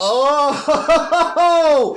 Oh!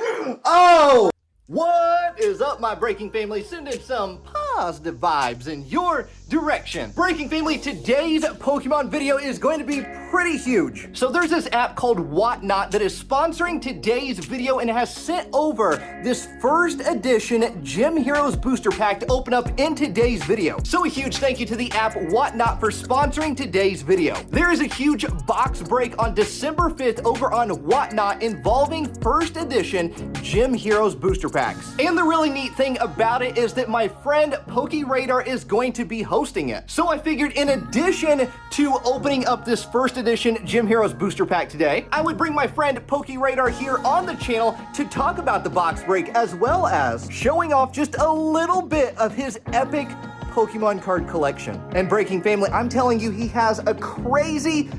What is up, my Breaking family? Sending some positive vibes in your direction. Breaking family, today's Pokemon video is going to be pretty huge. So there's this app called Whatnot that is sponsoring today's video and has sent over this first edition Gym Heroes booster pack to open up in today's video. So a huge thank you to the app Whatnot for sponsoring today's video. There is a huge box break on December 5th over on Whatnot involving first edition Gym Heroes booster packs. And the really neat thing about it is that my friend PokemonRadar is going to be hosting it. So I figured in addition to opening up this first edition Gym Heroes booster pack today, I would bring my friend PokemonRadar here on the channel to talk about the box break as well as showing off just a little bit of his epic Pokemon card collection. And Breaking family, I'm telling you, he has a crazy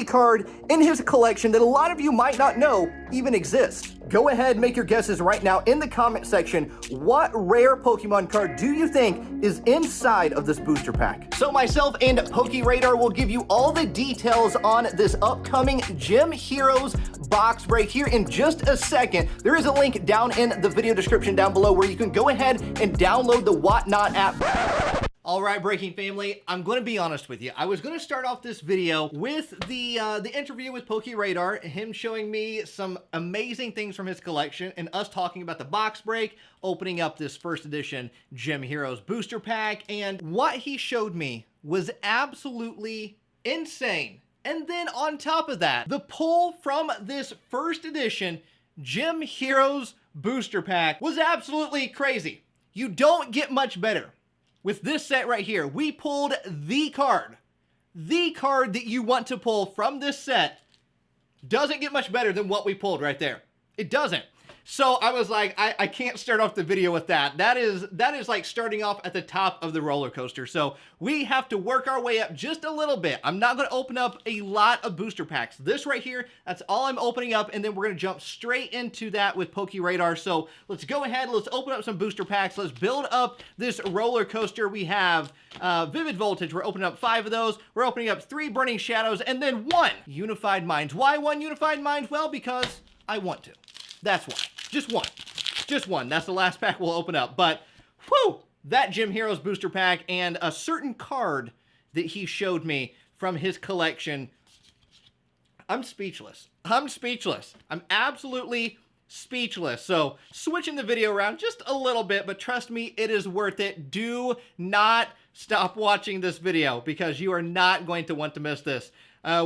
card in his collection that a lot of you might not know even exists. Go ahead, make your guesses right now in the comment section. What rare Pokemon card do you think is inside of this booster pack? So myself and PokemonRadar will give you all the details on this upcoming Gym Heroes box break here in just a second. There is a link down in the video description down below where you can go ahead and download the Whatnot app. All right, Breaking family, I'm going to be honest with you. I was going to start off this video with the interview with PokemonRadar, him showing me some amazing things from his collection, and us talking about the box break, opening up this first edition Gym Heroes booster pack, and what he showed me was absolutely insane. And then on top of that, the pull from this first edition Gym Heroes booster pack was absolutely crazy. You don't get much better. With this set right here, we pulled the card that you want to pull from this set. Doesn't get much better than what we pulled right there. It doesn't. So I was like, I can't start off the video with that. That is like starting off at the top of the roller coaster. So we have to work our way up just a little bit. I'm not going to open up a lot of booster packs. This right here, that's all I'm opening up. And then we're going to jump straight into that with PokemonRadar. So let's go ahead. Let's open up some booster packs. Let's build up this roller coaster. We have Vivid Voltage. We're opening up 5 of those. We're opening up 3 Burning Shadows and then 1 Unified Minds. Why 1 Unified Minds? Well, because I want to. That's why. Just one. Just one. That's the last pack we'll open up. But, whew, that Gym Heroes booster pack and a certain card that he showed me from his collection. I'm speechless. I'm speechless. I'm absolutely speechless. So, switching the video around just a little bit, but trust me, it is worth it. Do not stop watching this video because you are not going to want to miss this.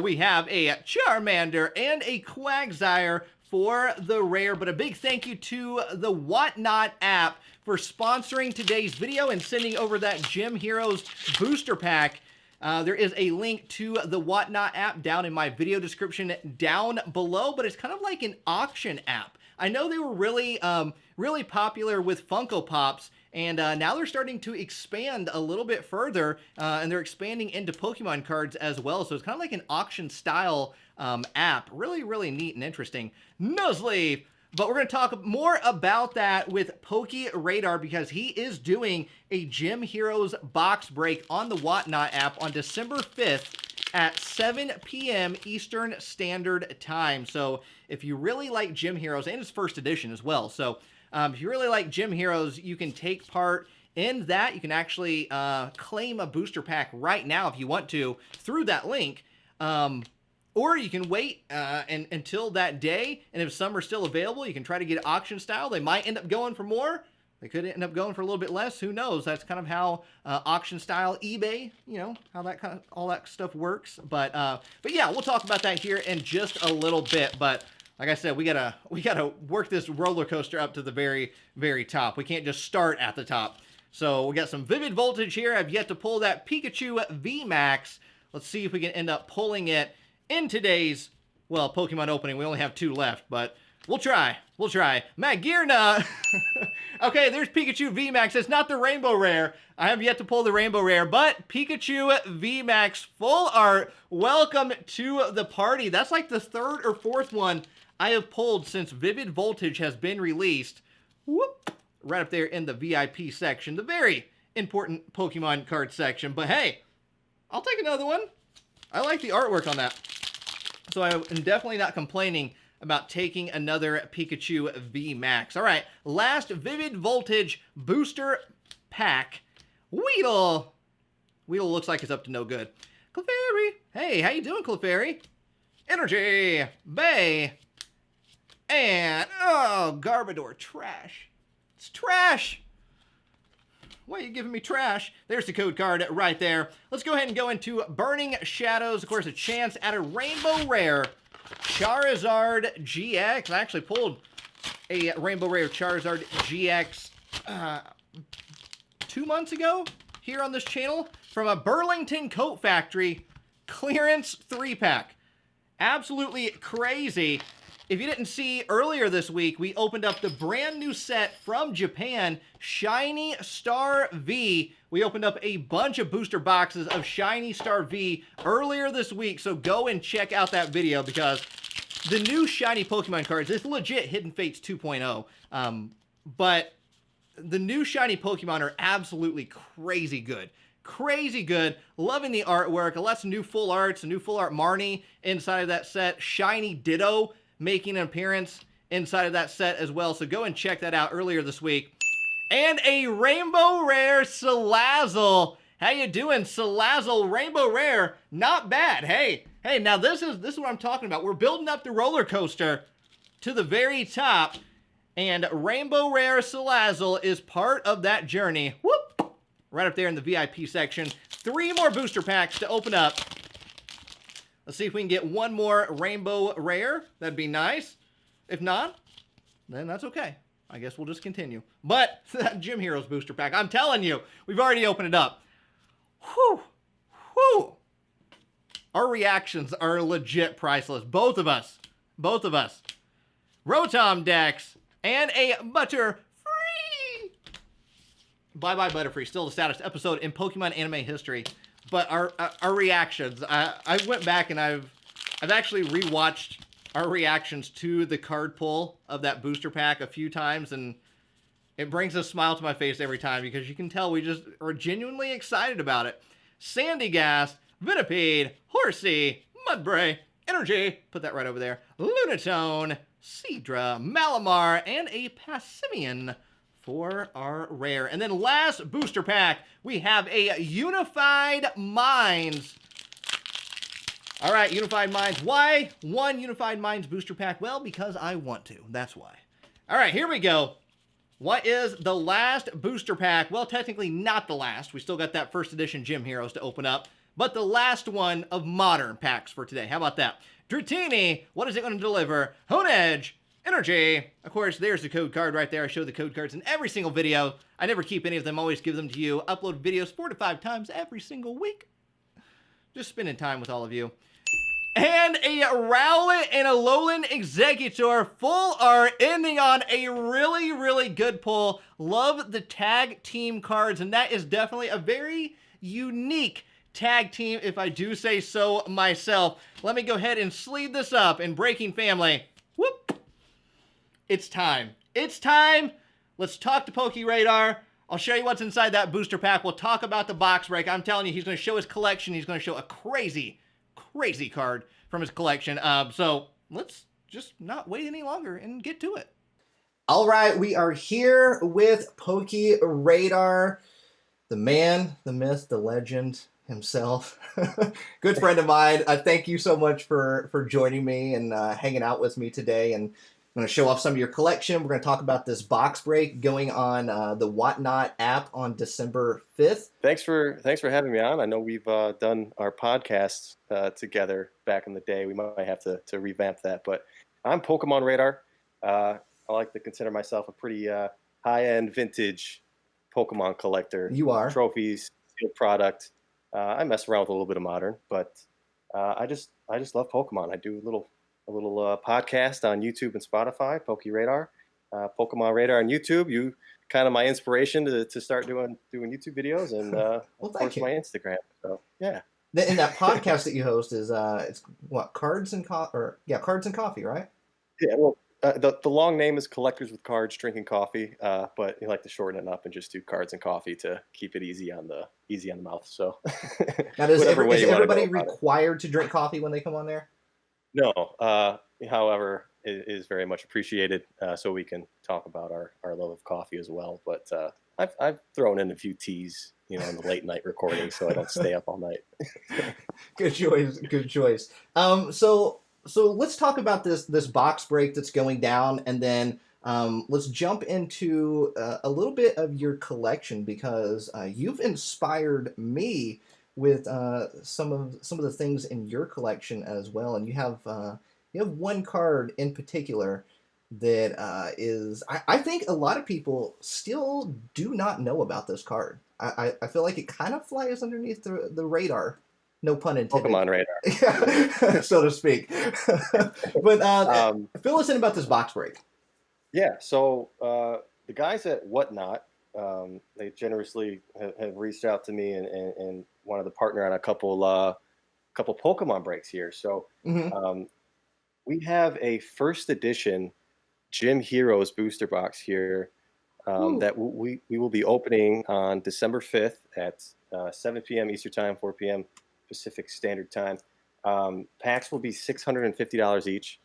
We have a Charmander and a Quagsire for the rare, but a big thank you to the Whatnot app for sponsoring today's video and sending over that Gym Heroes booster pack. There is a link to the Whatnot app down in my video description down below, but it's kind of like an auction app. I know they were really popular with Funko Pops, and now they're starting to expand a little bit further, and they're expanding into Pokemon cards as well. So it's kind of like an auction style app. Really neat and interesting. Nuzleaf! But we're going to talk more about that with PokemonRadar because he is doing a Gym Heroes box break on the Whatnot app on December 5th at 7 p.m. Eastern Standard Time. So if you really like Gym Heroes, and it's first edition as well, so if you really like Gym Heroes, you can take part in that. You can actually claim a booster pack right now if you want to through that link. Or you can wait until that day, and if some are still available, you can try to get it auction style. They might end up going for more. They could end up going for a little bit less. Who knows? That's kind of how auction style eBay, you know, how that kind of all that stuff works. But yeah, we'll talk about that here in just a little bit. But like I said, we gotta work this roller coaster up to the very top. We can't just start at the top. So we got some Vivid Voltage here. I've yet to pull that Pikachu VMAX. Let's see if we can end up pulling it in today's, well, Pokemon opening. We only have 2 left, but we'll try. We'll try. Magirna! Okay, there's Pikachu VMAX. It's not the Rainbow Rare. I have yet to pull the Rainbow Rare, but Pikachu VMAX full art. Welcome to the party. That's like the 3rd or 4th one I have pulled since Vivid Voltage has been released. Whoop! Right up there in the VIP section. The very important Pokemon card section. But hey, I'll take another one. I like the artwork on that. So I am definitely not complaining about taking another Pikachu V Max. All right, last Vivid Voltage booster pack. Weedle. Weedle looks like it's up to no good. Clefairy. Hey, how you doing, Clefairy? Energy. Bay. And, oh, Garbodor. Trash. It's trash. Why are you giving me trash? There's the code card right there. Let's go ahead and go into Burning Shadows. Of course, a chance at a Rainbow Rare Charizard GX. I actually pulled a Rainbow Rare Charizard GX 2 months ago here on this channel from a Burlington Coat Factory clearance 3-pack. Absolutely crazy. If you didn't see earlier this week, we opened up the brand new set from Japan, Shiny Star V. We opened up a bunch of booster boxes of Shiny Star V earlier this week, so go and check out that video because the new shiny Pokemon cards, it's legit Hidden Fates 2.0, but the new shiny Pokemon are absolutely crazy good. Crazy good. Loving the artwork. Lots of new full arts, a new full art Marnie inside of that set. Shiny Ditto making an appearance inside of that set as well. So go and check that out earlier this week. And a Rainbow Rare Salazzle. How you doing, Salazzle? Rainbow Rare. Not bad. Hey, now this is what I'm talking about. We're building up the roller coaster to the very top. And Rainbow Rare Salazzle is part of that journey. Whoop! Right up there in the VIP section. 3 more booster packs to open up. Let's see if we can get one more Rainbow Rare. That'd be nice. If not, then that's okay. I guess we'll just continue. But that Gym Heroes booster pack, I'm telling you, we've already opened it up. Whew. Whew. Our reactions are legit priceless. Both of us. Both of us. Rotom Dex and a Butterfree. Bye-bye Butterfree. Still the saddest episode in Pokemon anime history. But our reactions, I went back and I've actually rewatched our reactions to the card pull of that booster pack a few times, and it brings a smile to my face every time because you can tell we just are genuinely excited about it. Sandygast, Venipede, Horsey, Mudbray, Energy, put that right over there, Lunatone, Seadra, Malamar, and a Passimian for our rare. And then last booster pack, we have a Unified Minds. All right, Unified Minds. Why one Unified Minds booster pack? Well, because I want to. That's why. All right, here we go. What is the last booster pack? Well, technically not the last. We still got that first edition Gym Heroes to open up, but the last one of modern packs for today. How about that? Dratini, what is it going to deliver? Honedge, Energy. Of course, there's the code card right there. I show the code cards in every single video. I never keep any of them. Always give them to you. Upload videos 4 to 5 times every single week. Just spending time with all of you. And a Rowlet and a Alolan Executor full art ending on a really, really good pull. Love the tag team cards, and that is definitely a very unique tag team, if I do say so myself. Let me go ahead and sleeve this up in Breaking Family. Whoop! It's time. It's time. Let's talk to PokeRadar. I'll show you what's inside that booster pack. We'll talk about the box break. I'm telling you, he's going to show his collection. He's going to show a crazy card from his collection. So let's just not wait any longer and get to it. All right, we are here with PokeRadar, the man, the myth, the legend himself. Good friend of mine. Thank you so much for joining me and hanging out with me today. And I'm going to show off some of your collection. We're going to talk about this box break going on the Whatnot app on December 5th. Thanks for having me on. I know we've done our podcasts together back in the day. We might have to revamp that. But I'm PokemonRadar. I like to consider myself a pretty high-end vintage Pokemon collector. You are. Trophies, sealed product. I mess around with a little bit of modern, but I just love Pokemon. I do a little podcast on YouTube and Spotify, PokeRadar, PokemonRadar on YouTube. You kind of my inspiration to start doing YouTube videos, and well, of course my Instagram. So yeah. And that podcast that you host is it's what, Cards and Cards and Coffee, right? Yeah. Well, the long name is Collectors with Cards Drinking Coffee, but you like to shorten it up and just do Cards and Coffee to keep it easy on the mouth. So now, is everybody required to drink coffee when they come on there? No. However, is very much appreciated. So we can talk about our love of coffee as well. But I've thrown in a few teas, in the late night recording, so I don't stay up all night. Good choice. Good choice. So let's talk about this box break that's going down, and then let's jump into a little bit of your collection, because you've inspired me with some of the things in your collection as well, and you have one card in particular that I think a lot of people still do not know about this card. I feel like it kind of flies underneath the radar, no pun intended. PokemonRadar, so to speak. But fill us in about this box break. Yeah, so the guys at Whatnot, they generously have reached out to me and wanted to partner on a couple Pokemon breaks here. So we have a first edition Gym Heroes booster box here that we will be opening on December 5th at 7 p.m. Eastern Time, 4 p.m. Pacific Standard Time. Packs will be $650 each.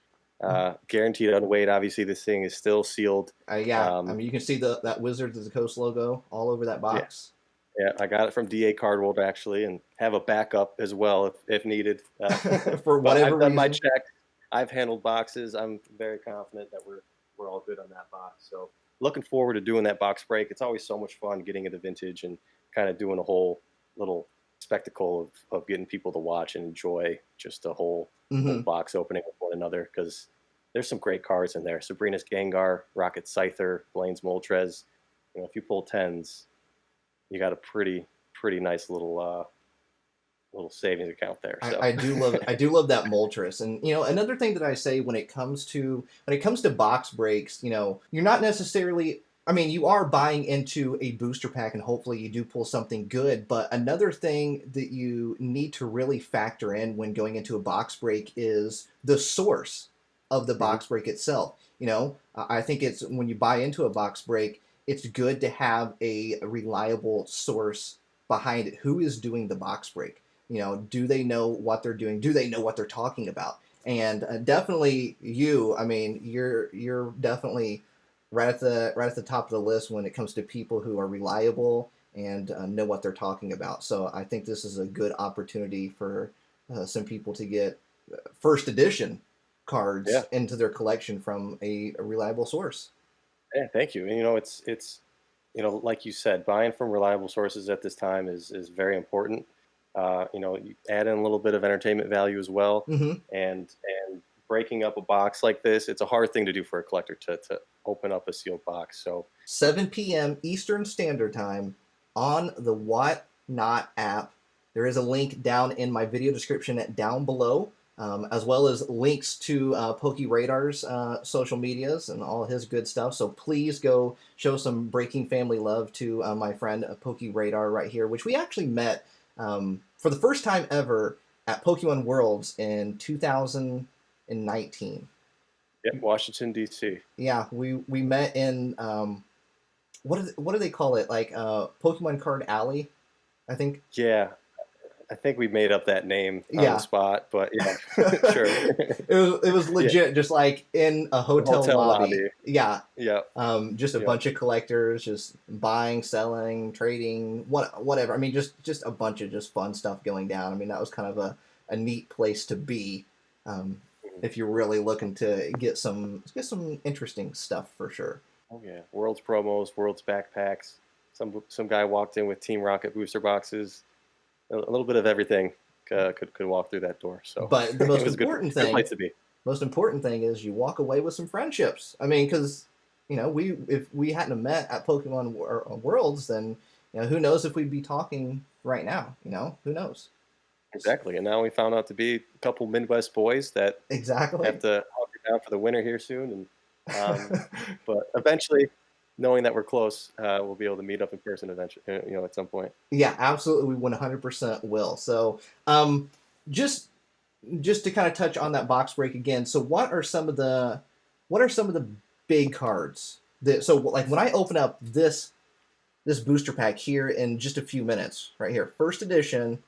Guaranteed unweighed. Obviously, this thing is still sealed. Yeah, I mean, you can see that Wizards of the Coast logo all over that box. Yeah, I got it from DA Card World, actually, and have a backup as well if needed. For whatever I've done reason. my check. I've handled boxes. I'm very confident that we're all good on that box. So looking forward to doing that box break. It's always so much fun getting into vintage and kind of doing a whole little spectacle of getting people to watch and enjoy just a whole box opening with one another, because there's some great cards in there. Sabrina's Gengar, Rocket Scyther, Blaine's Moltres. If you pull 10s, you got a pretty nice little savings account there. So. I do love that Moltres. And another thing that I say when it comes to box breaks, you're not necessarily, I mean, you are buying into a booster pack, and hopefully you do pull something good. But another thing that you need to really factor in when going into a box break is the source of the box break itself. I think it's when you buy into a box break, it's good to have a reliable source behind it. Who is doing the box break? Do they know what they're doing? Do they know what they're talking about? And definitely you. I mean, you're definitely right at the top of the list when it comes to people who are reliable and know what they're talking about. So I think this is a good opportunity for some people to get first edition cards into their collection from a reliable source. Yeah, thank you. And it's like you said, buying from reliable sources at this time is very important. You add in a little bit of entertainment value as well, and breaking up a box like this, it's a hard thing to do for a collector to open up a sealed box. So 7 p.m. Eastern Standard Time on the Whatnot app. There is a link down in my video description down below, as well as links to PokeRadar's social medias and all his good stuff. So please go show some Breaking Family love to my friend PokeRadar right here, which we actually met for the first time ever at Pokemon Worlds in 2019. Yep, Washington, D.C. Yeah, we met in what do they call it? Like Pokemon Card Alley, I think. Yeah, I think we made up that name on the spot, but yeah, sure. It was legit, just like in a hotel lobby. Yeah. Just a bunch of collectors, just buying, selling, trading, whatever. I mean, just a bunch of just fun stuff going down. I mean, that was kind of a neat place to be. If you're really looking to get some interesting stuff for sure. Oh yeah, World's promos, World's backpacks. Some guy walked in with Team Rocket booster boxes. A little bit of everything could walk through that door. So, but the most important good place to be. Most important thing is you walk away with some friendships. I mean, because if we hadn't met at Pokemon Worlds, then who knows if we'd be talking right now? Who knows? Exactly, and now we found out to be a couple Midwest boys that have to hunker down for the winter here soon, and but eventually, knowing that we're close, we'll be able to meet up in person eventually. At some point. Yeah, absolutely, we 100% will. So, just to kind of touch on that box break again. So, what are some of the big cards that? So, like when I open up this booster pack here in just a few minutes, right here, first edition.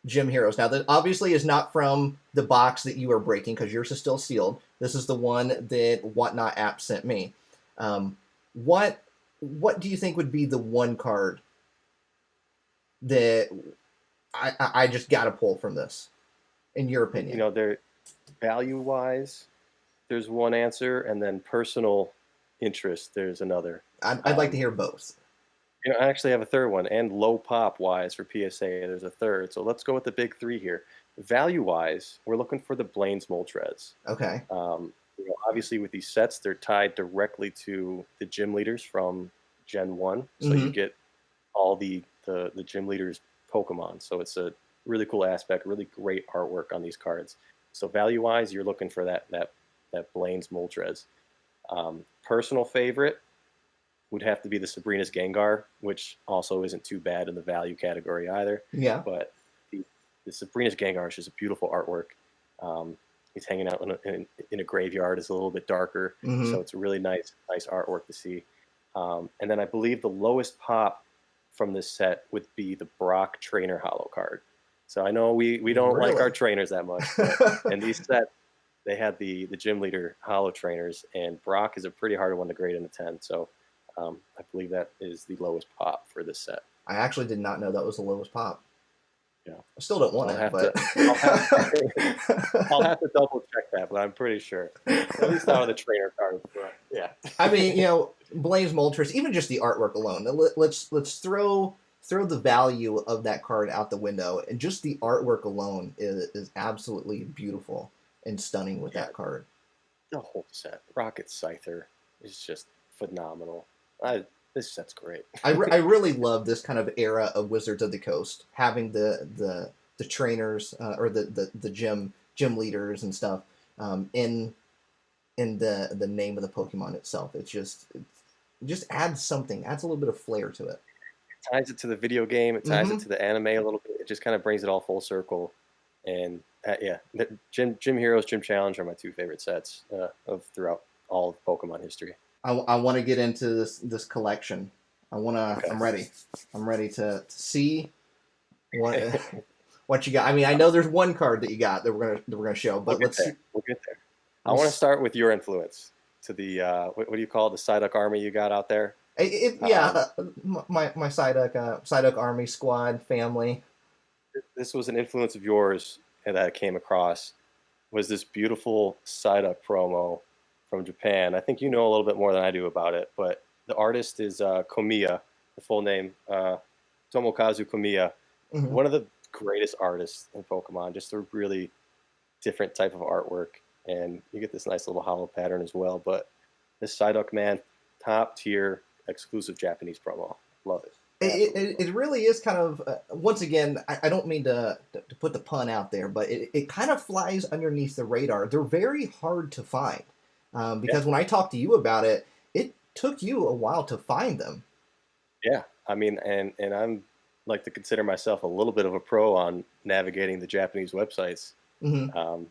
Gym Heroes. Now, that obviously is not from the box that you are breaking because yours is still sealed. This is the one that Whatnot app sent me. Um, what what do you think would be the one card that I just got to pull from this, in your You opinion? know, they're value-wise, there's one answer, and then personal interest, there's another. I'd like to Um, hear both. I actually have a third one, and low pop wise for PSA, there's a third. So let's go with the big three here. Value wise, we're looking for the Blaine's Moltres. Okay. Obviously, with these sets, they're tied directly to the gym leaders from Gen 1. So you Mm-hmm. get all the gym leaders' Pokemon. So it's a really cool aspect, really great artwork on these cards. So value wise, you're looking for that Blaine's Moltres. Personal favorite would have to be the Sabrina's Gengar, which also isn't too bad in the value category either. Yeah. But the Sabrina's Gengar is just a beautiful artwork. He's hanging out in a graveyard. It's a little bit darker, Mm-hmm. so it's a really nice artwork to see. And then I believe the lowest pop from this set would be the Brock Trainer Holo card. So I know we don't like our Really? trainers that much, but in these sets they had the gym leader Holo trainers, and Brock is a pretty hard one to grade in a 10. So I believe that is the lowest pop for this set. I actually did not know that was the lowest pop. Yeah. I still don't want I'll it, have but I'll have to double check that, but I'm pretty sure. At least out of the trainer card. But yeah. I mean, Blaine's Moltres, even just the artwork alone. Let's throw the value of that card out the window, and just the artwork alone is absolutely beautiful and stunning with that card. The whole set. Rocket Scyther is just phenomenal. This set's great. I really love this kind of era of Wizards of the Coast, having the trainers or the gym leaders and stuff in the name of the Pokemon itself. It just adds something, adds a little bit of flair to it. It ties it to the video game. It ties Mm-hmm. it to the anime a little bit. It just kind of brings it all full circle. And yeah, Gym Heroes, Gym Challenge are my two favorite sets of throughout all of Pokemon history. I want to get into this collection. Okay. I'm ready. I'm ready to see what what you got. I mean, I know there's one card that you got that we're gonna show, but let's see. We'll get there. I want to start with your influence to the what do you call it, the Psyduck army you got out there? My Psyduck army squad family. This was an influence of yours that I came across. Was this beautiful Psyduck promo from Japan? I think you know a little bit more than I do about it, but the artist is Komiya, the full name Tomokazu Komiya, Mhm. one of the greatest artists in Pokemon. Just a really different type of artwork, and you get this nice little hollow pattern as well. But this Psyduck, man, top tier exclusive Japanese promo. Love it. It really is kind of once again. I don't mean to put the pun out there, but it kind of flies underneath the radar. They're very hard to find because when I talked to you about it, it took you a while to find them. Yeah, I mean, and I'm like to consider myself a little bit of a pro on navigating the Japanese websites. Hmm. And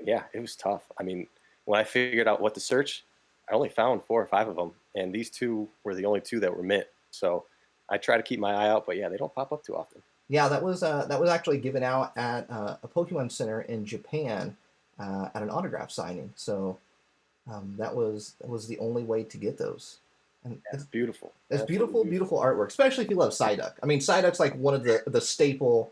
yeah, it was tough. I mean, when I figured out what to search, I only found 4 or 5 of them, and these two were the only 2 that were mint. So I try to keep my eye out, but yeah, they don't pop up too often. Yeah, that was actually given out at a Pokemon Center in Japan at an autograph signing. So that was the only way to get those. And It's beautiful. it's Absolutely beautiful artwork, especially if you love Psyduck. I mean, Psyduck's like one of the staple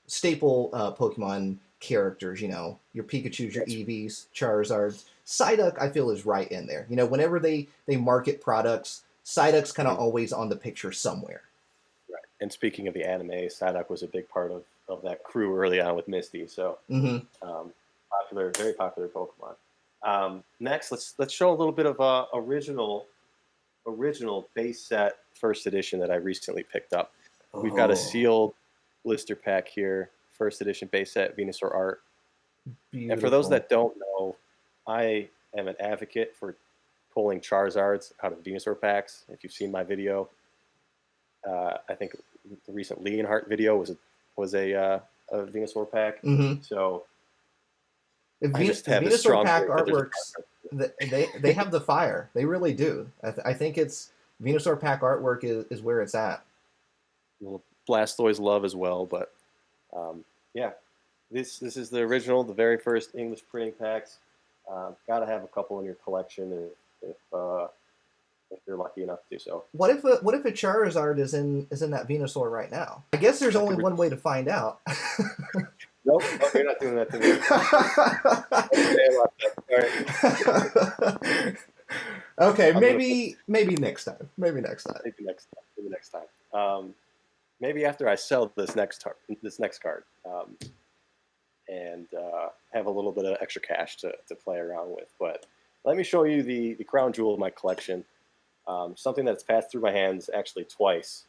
Pokemon characters. You know, your Pikachu's, your Eevees, Charizards. Psyduck, I feel, is right in there. You know, whenever they market products, Psyduck's kind of always on the picture somewhere. Right. And speaking of the anime, Psyduck was a big part of that crew early on with Misty. So Hmm. popular, very popular Pokemon. Next, let's show a little bit of original base set first edition that I recently picked up. We've got a sealed blister pack here, first edition base set Venusaur art. Beautiful. And for those that don't know, I am an advocate for pulling Charizards out of Venusaur packs. If you've seen my video, I think the recent Leonhart video was a Venusaur pack. Mm-hmm. So The I just have this Venusaur strong pack feeling that there's a artworks, they have the fire. They really do. I think it's Venusaur pack artwork is where it's at. little Blastoise love as well, but Yeah, this is the original, the very first English printing packs. Got to have a couple in your collection if you're lucky enough to do so. What if a Charizard is in that Venusaur right now? I guess there's only one way to find out. Nope, you're not doing that to me. Okay, maybe next time. Maybe next time. Maybe after I sell this next card, and have a little bit of extra cash to play around with. But let me show you the crown jewel of my collection. Something that's passed through my hands actually twice.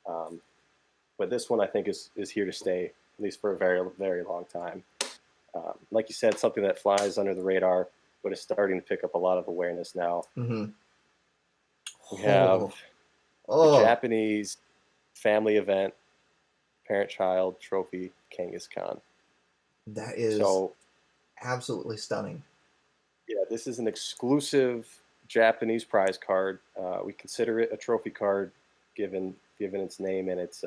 But this one I think is here to stay, at least for a very, very long time. Like you said, something that flies under the radar, but is starting to pick up a lot of awareness now. Mm-hmm. We have the Japanese family event, parent-child trophy, Kangaskhan. That is so absolutely stunning. Yeah, this is an exclusive Japanese prize card. We consider it a trophy card, given its name and its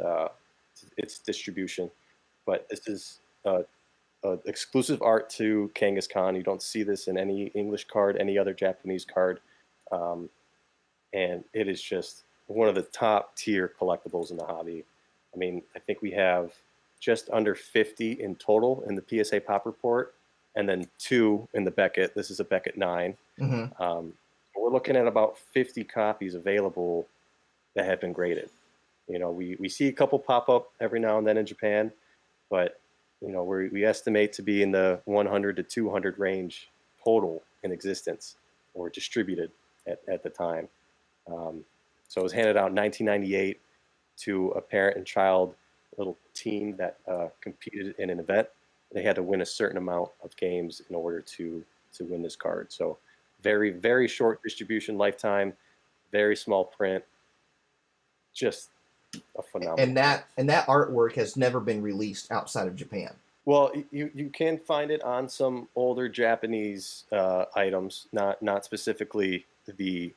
distribution. But this is exclusive art to Kangaskhan. You don't see this in any English card, any other Japanese card, and it is just one of the top tier collectibles in the hobby. I mean, I think we have just under 50 in total in the PSA Pop Report, and then 2 in the Beckett. This is a Beckett 9. Mm-hmm. We're looking at about 50 copies available that have been graded. You know, we see a couple pop up every now and then in Japan, but you know, we estimate to be in the 100 to 200 range total in existence or distributed at the time. So it was handed out in 1998 to a parent and child little team that competed in an event. They had to win a certain amount of games in order to win this card. So very, very short distribution lifetime, very small print, just a phenomenal. And that artwork has never been released outside of Japan. Well, you can find it on some older Japanese items, not specifically the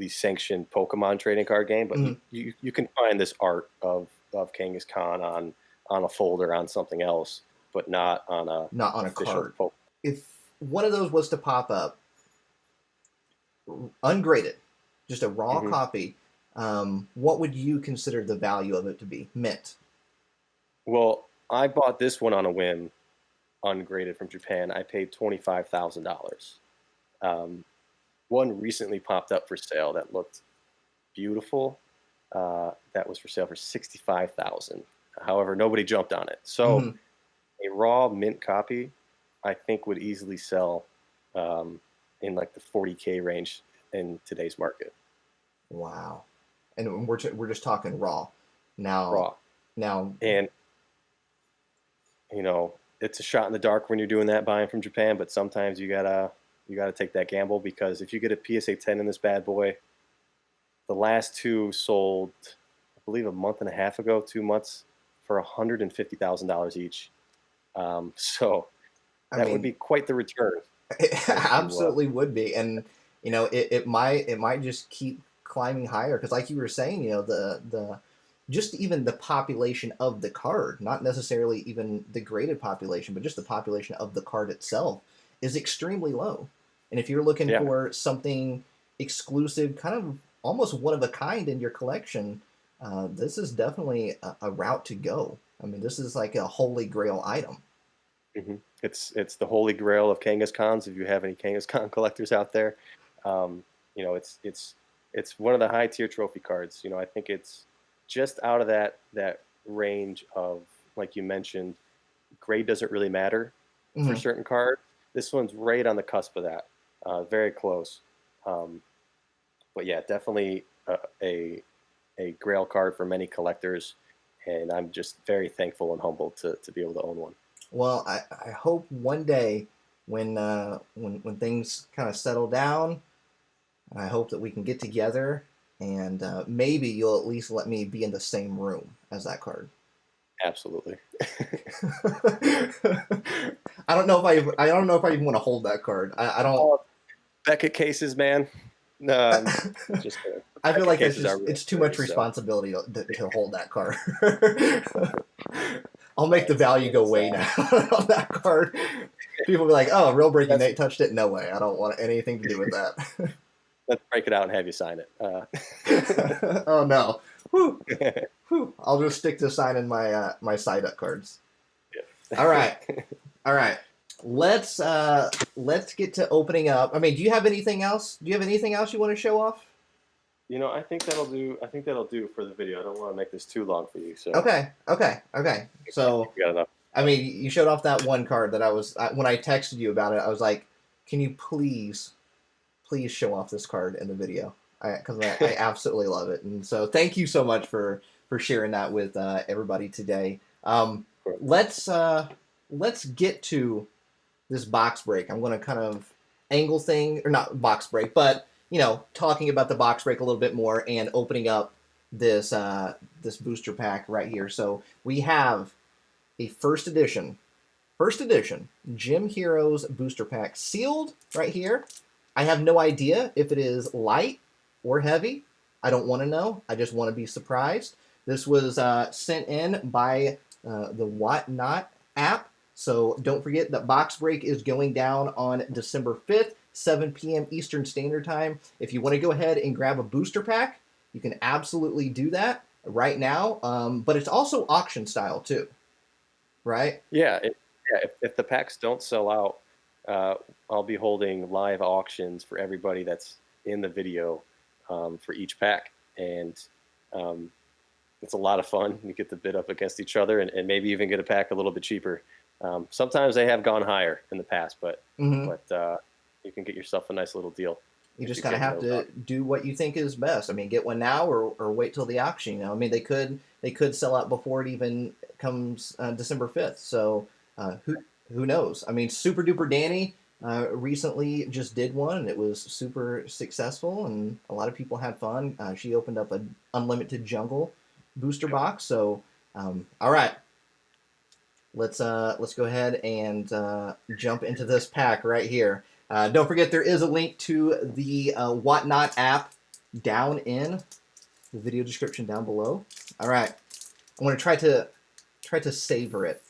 sanctioned Pokemon trading card game, but mm-hmm. you can find this art of Kangaskhan on a folder on something else, but not on a card. If one of those was to pop up, ungraded, just a raw mm-hmm. copy, what would you consider the value of it to be? Mint. Well, I bought this one on a whim, ungraded from Japan. I paid $25,000. One recently popped up for sale that looked beautiful. That was for sale for $65,000. However, nobody jumped on it. So mm-hmm. a raw mint copy, I think, would easily sell in like the 40K range in today's market. Wow. And we're just talking raw. Now, and you know, it's a shot in the dark when you're doing that buying from Japan, but sometimes you gotta take that gamble, because if you get a PSA 10 in this bad boy, the last 2 sold, I believe, a month and a half ago, 2 months, for $150,000 each. So that would be quite the return. It absolutely would be, and you know, it might just keep climbing higher, because like you were saying, you know, the just even the population of the card, not necessarily even the graded population, but just the population of the card itself is extremely low. And if you're looking for something exclusive, kind of almost one of a kind in your collection, this is definitely a route to go. I mean, this is like a holy grail item. Mm-hmm. It's the holy grail of Kangaskhans. If you have any Kangaskhan collectors out there, you know, it's one of the high tier trophy cards. You know, I think it's just out of that range of, like you mentioned, grade doesn't really matter mm-hmm. for certain cards. This one's right on the cusp of that, very close. But yeah, definitely a grail card for many collectors, and I'm just very thankful and humbled to be able to own one. Well, I hope one day when things kind of settle down, I hope that we can get together, and maybe you'll at least let me be in the same room as that card. Absolutely. I don't know if I even want to hold that card. I don't. Beckett cases, man. No, just I feel like it's too much responsibility to hold that card. I'll make the value go way down on that card. People will be like, "Oh, Real Breaking Nate touched it." No way. I don't want anything to do with that. Let's break it out and have you sign it. Oh no. Whew. Whew. I'll just stick to signing my side up cards. Yeah. All right. All right. Let's get to opening up. I mean, do you have anything else? Do you have anything else you want to show off? You know, I think that'll do. I think that'll do for the video. I don't want to make this too long for you. So okay. So we got enough. I mean, you showed off that one card that when I texted you about it, I was like, "Can you please show off this card in the video?" Because I absolutely love it, and so thank you so much for sharing that with everybody today. Let's get to this box break. I'm going to kind of angle thing, or not box break, but talking about the box break a little bit more and opening up this this booster pack right here. So we have a first edition Gym Heroes booster pack sealed right here. I have no idea if it is light or heavy. I don't want to know. I just want to be surprised. This was sent in by the Whatnot app. So don't forget that box break is going down on December 5th, 7 p.m. Eastern Standard Time. If you want to go ahead and grab a booster pack, you can absolutely do that right now. But it's also auction style too, right? Yeah. If the packs don't sell out, I'll be holding live auctions for everybody that's in the video for each pack. And it's a lot of fun. You get to bid up against each other and maybe even get a pack a little bit cheaper. Sometimes they have gone higher in the past, but you can get yourself a nice little deal. You just kind of have to do what you think is best. I mean, get one now or wait till the auction. I mean, they could sell out before it even comes December 5th. So who knows? I mean, Super Duper Danny recently just did one, and it was super successful, and a lot of people had fun. She opened up an Unlimited Jungle booster box. So, all right. Let's go ahead and jump into this pack right here. Don't forget there is a link to the Whatnot app down in the video description down below. All right, I'm going to try to savor it.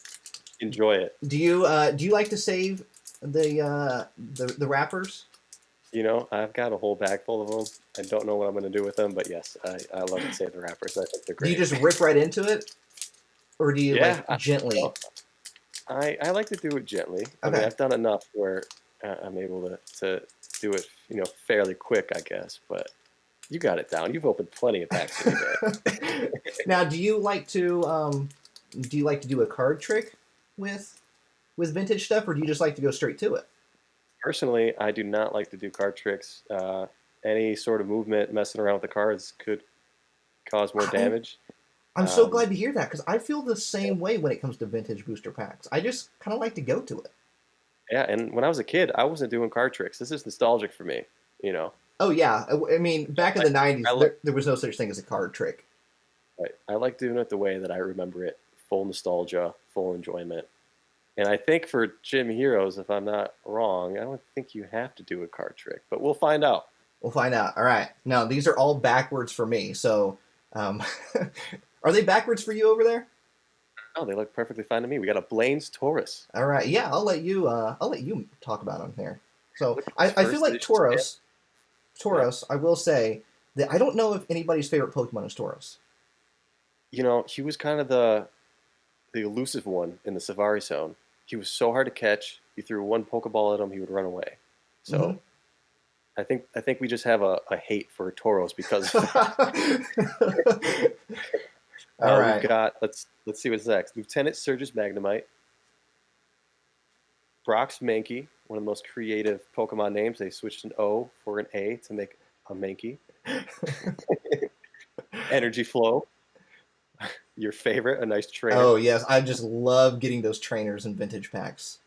Enjoy it. Do you like to save the wrappers? I've got a whole bag full of them. I don't know what I'm going to do with them, but yes, I love to save the wrappers. I think they're great. Do you just rip right into it, or do you gently? I like to do it gently. Okay. I mean, I've done enough where I'm able to do it, fairly quick, I guess. But you got it down. You've opened plenty of packs today. Now, do you like to do a card trick with vintage stuff, or do you just like to go straight to it? Personally, I do not like to do card tricks. Any sort of movement, messing around with the cards could cause more damage. I'm so glad to hear that, because I feel the same way when it comes to vintage booster packs. I just kind of like to go to it. Yeah, and when I was a kid, I wasn't doing card tricks. This is nostalgic for me, Oh, yeah. I mean, back in the 90s, there was no such thing as a card trick. Right. I like doing it the way that I remember it. Full nostalgia, full enjoyment. And I think for Gym Heroes, if I'm not wrong, I don't think you have to do a card trick. But we'll find out. We'll find out. All right. Now, these are all backwards for me, so... Are they backwards for you over there? Oh, they look perfectly fine to me. We got a Blaine's Taurus. All right, yeah, I'll let you talk about them here. So I feel like Tauros. I will say that I don't know if anybody's favorite Pokemon is Tauros. He was kind of the elusive one in the Safari Zone. He was so hard to catch. You threw one Pokeball at him, he would run away. So I think we just have a hate for Tauros because. All right. We've got let's see what's next. Lieutenant Surge's Magnemite, Brock's Mankey, one of the most creative Pokemon names. They switched an O for an A to make a Mankey. Energy Flow, your favorite, a nice trainer. Oh yes, I just love getting those trainers in vintage packs.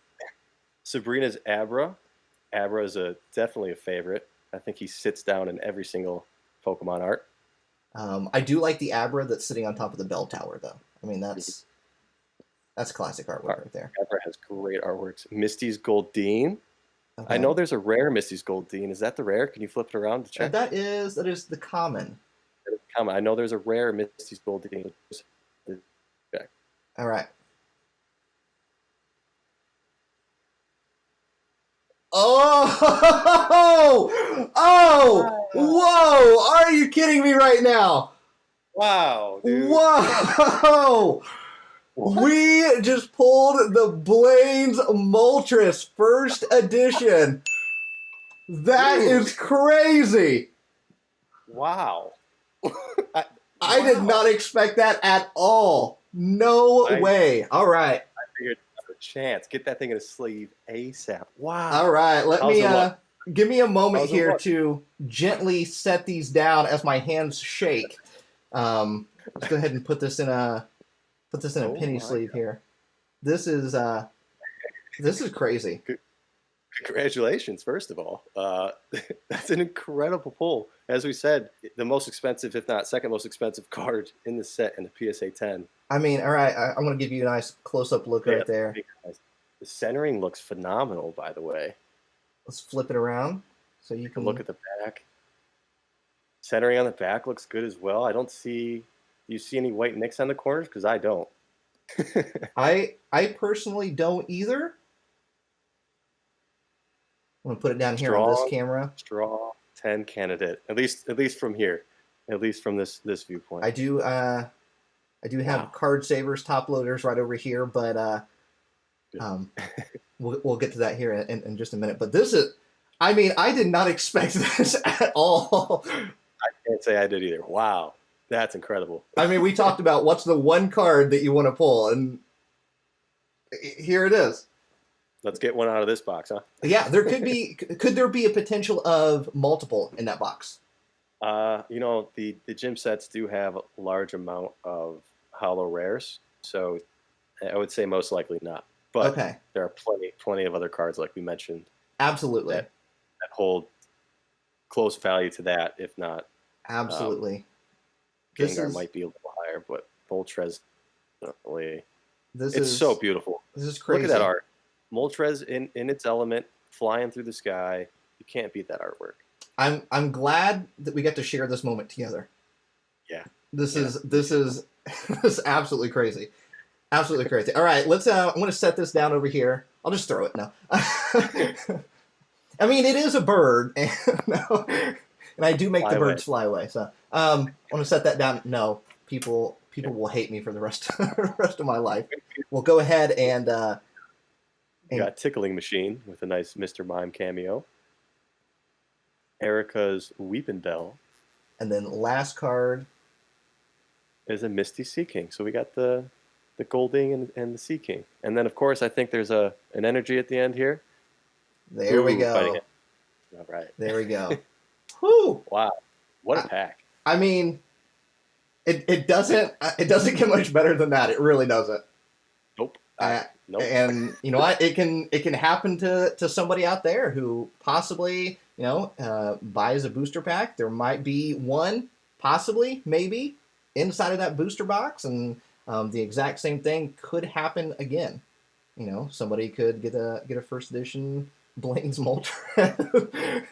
Sabrina's Abra. Abra is definitely a favorite. I think he sits down in every single Pokemon art. I do like the Abra that's sitting on top of the bell tower, though. I mean, that's classic artwork right there. Abra has great artworks. Misty's Goldeen. Okay. I know there's a rare Misty's Goldeen. Is that the rare? Can you flip it around to check? That is the common. I know there's a rare Misty's Goldeen. All right. Oh, oh, whoa! Are you kidding me right now? Wow, dude. Whoa! What? We just pulled the Blaine's Moltres first edition. That Dude. is crazy. Wow. I did not expect that at all. No way. All right. I figured there's a chance. Get that thing in a sleeve ASAP. Wow. All right. Let How's me it look? give me a moment How's it here look? to gently set these down as my hands shake. Let's go ahead and put this in a Oh penny my sleeve God. here. This is crazy. Congratulations, first of all. That's an incredible pull. As we said, the most expensive, if not second most expensive card in the set in the PSA 10. I mean, all right. I'm going to give you a nice close-up look right there. The centering looks phenomenal, by the way. Let's flip it around so you can Look at the back. Centering on the back looks good as well. I don't see. Do you see any white nicks on the corners? Because I don't. I personally don't either. I'm gonna put it down here on this camera. Strong 10 candidate. At least from here. At least from this viewpoint. I do have card savers, top loaders right over here, but we'll get to that here in just a minute. But this is, I mean, I did not expect this at all. I can't say I did either. Wow, that's incredible. I mean, we talked about what's the one card that you want to pull, and here it is. Let's get one out of this box, huh? Yeah, there could there be a potential of multiple in that box? You know, the gym sets do have a large amount of holo rares, so I would say most likely not. But okay, there are plenty of other cards, like we mentioned. Absolutely. That hold close value to that, if not. Absolutely. Gengar might be a little higher, but Moltres definitely. It's so beautiful. This is crazy. Look at that art. Moltres in its element, flying through the sky. You can't beat that artwork. I'm glad that we get to share this moment together. Yeah. This is absolutely crazy. Absolutely crazy. All right, let's I'm going to set this down over here. I'll just throw it now. I mean, it is a bird, and I do make the birds fly away. So I want to set that down. No, people will hate me for the rest of my life. We'll go ahead and got Tickling Machine with a nice Mr. Mime cameo. Erica's Weepin' Bell. And then last card is a Misty Sea King. So we got the Golding and the Sea King. And then, of course, I think there's an energy at the end here. There we go. All right. There we go. Whew. Wow. What a pack. I mean, it doesn't get much better than that. It really doesn't. Nope. Nope. And you know what? It can happen to somebody out there who possibly, buys a booster pack. There might be one, possibly, maybe, inside of that booster box, and the exact same thing could happen again. Somebody could get a first edition Blaine's Moltres.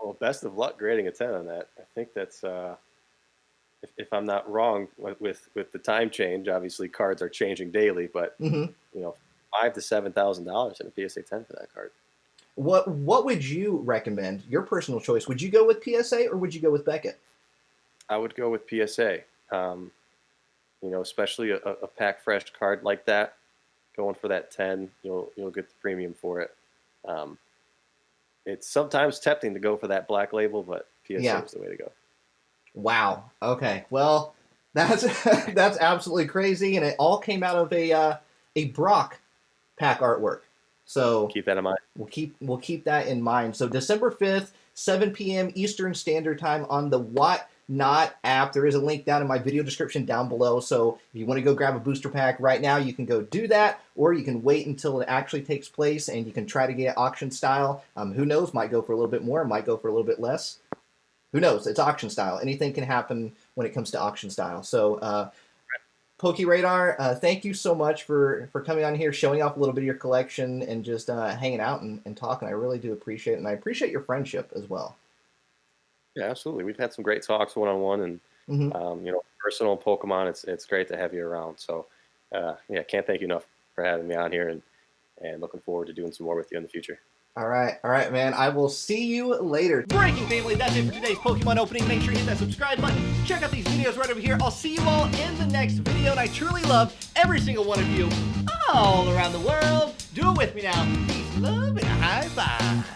Well, best of luck grading a 10 on that. I think that's, if I'm not wrong, with the time change, obviously cards are changing daily, but $5,000 to $7,000 in a PSA 10 for that card. What would you recommend? Your personal choice. Would you go with PSA or would you go with Beckett? I would go with PSA. Especially a pack fresh card like that, going for that 10, you'll get the premium for it. It's sometimes tempting to go for that black label, but PSA is the way to go. Wow. Okay. Well, that's absolutely crazy, and it all came out of a Brock pack artwork. So keep that in mind. We'll keep that in mind. So December 5th, 7 p.m. Eastern Standard Time on the Whatnot app. There is a link down in my video description down below. So if you want to go grab a booster pack right now, you can go do that, or you can wait until it actually takes place and you can try to get it auction style. Who knows? Might go for a little bit more, might go for a little bit less. Who knows? It's auction style. Anything can happen when it comes to auction style. So PokeRadar, thank you so much for coming on here, showing off a little bit of your collection, and just hanging out and talking. I really do appreciate it, and I appreciate your friendship as well. Yeah, absolutely. We've had some great talks one-on-one, and personal Pokemon. It's great to have you around. So, can't thank you enough for having me on here, and looking forward to doing some more with you in the future. All right, man. I will see you later. Breaking family, that's it for today's Pokemon opening. Make sure you hit that subscribe button. Check out these videos right over here. I'll see you all in the next video, and I truly love every single one of you all around the world. Do it with me now. Peace, love, and a high five.